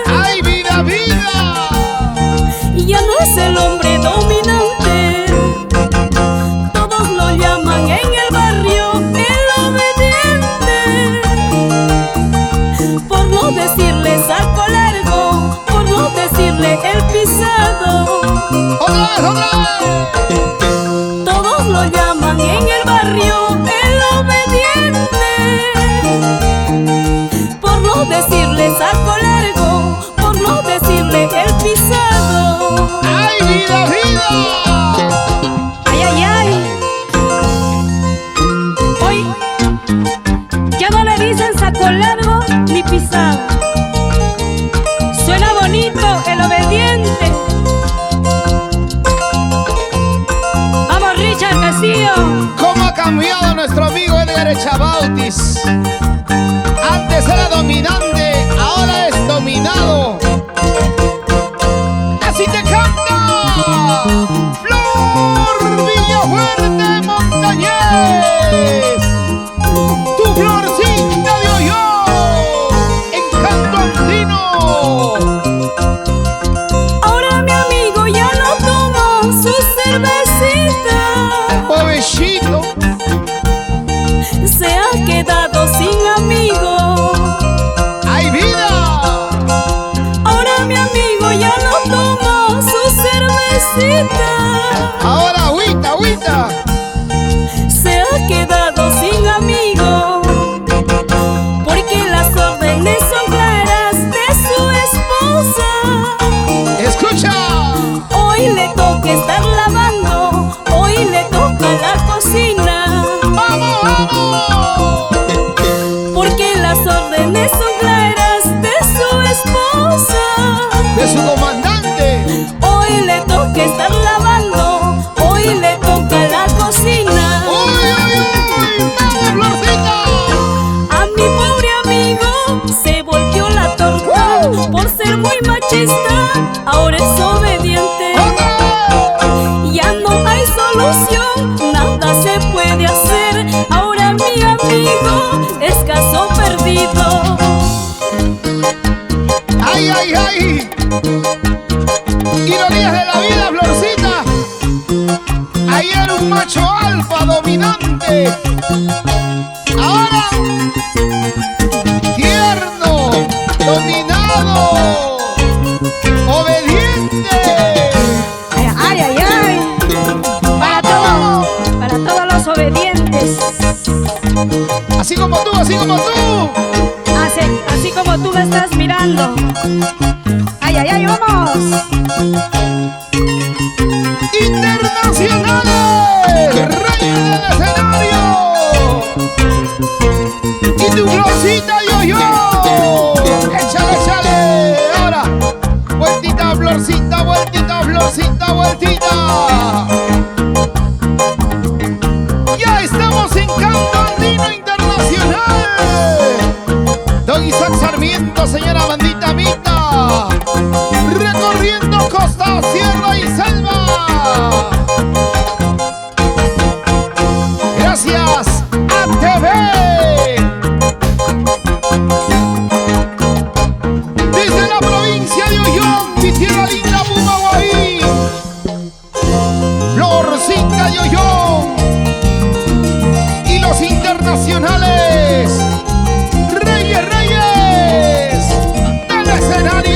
¡Ay, vida, vida! Ya no es el hombre dominante, todos lo llaman en el barrio el obediente. Por no decirle saco largo, por no decirle el pisado. ¡Otra vez, otra vez! Todos lo llaman en el barrio el obediente. Por no decirle saco largo, por no decirle el pisado. ¡Ay, vida, vida! Ay, ay, ay. Hoy ya no le dicen saco largo ni pisado. Suena bonito el obediente. Vamos, Richard Castillo. ¿Cómo ha cambiado nuestro amigo Edgar Echabautis? Antes era dominante, ahora es dominado. ¡Así te canta! ¡Flor Villafuerte Montañés! ¡Tu florcita de Ollón! ¡Encanto andino! Ahora mi amigo ya no toma su cervecita. ¡Pobrecito! Se ha quedado sin amigo. ¡Ay, vida! Ahora mi amigo ya no toma su cervecita. Ahora agüita, agüita. Se ha quedado sin amigo, porque las órdenes son claras de su esposa. ¡Escucha! Hoy le toca estar lavando, hoy le toca la cocina. ¡Vamos, vamos! Porque las órdenes son claras de su esposa. De su comandante. Hoy le toca estar lavando, hoy le toca la cocina. ¡Uy, uy, uy! ¡Vamos, Florcita! A mi pobre amigo se volteó la torta. Por ser muy machista, ahora es obediente. Ya no hay solución, nada se puede hacer. Ahora mi amigo es caso perdido. ¡Ay, ay, ay! Ironías de la vida, Florcita. Ayer un macho alfa dominante. Ahora tierno, dominado, obediente. Ay, ay, ay, ay. Para todos los obedientes. Así como tú, así como tú. Así como tú me estás mirando. Ay, ay, ay, vamos. Internacionales, reyes del escenario. Y tu Florcita yo. Échale, échale. Ahora, vueltita, Florcita, vueltita, Florcita, vueltita. Ya estamos en Canto Andino Internacional. Don Isaac Sarmiento, señora bandita mita. Recorriendo costa, sierra y selva. Gracias, ATV. Desde la provincia de Ollón, mi tierra linda, Pumaguaí. Florcita de Ollón. Y los internacionales. Reyes, reyes del escenario.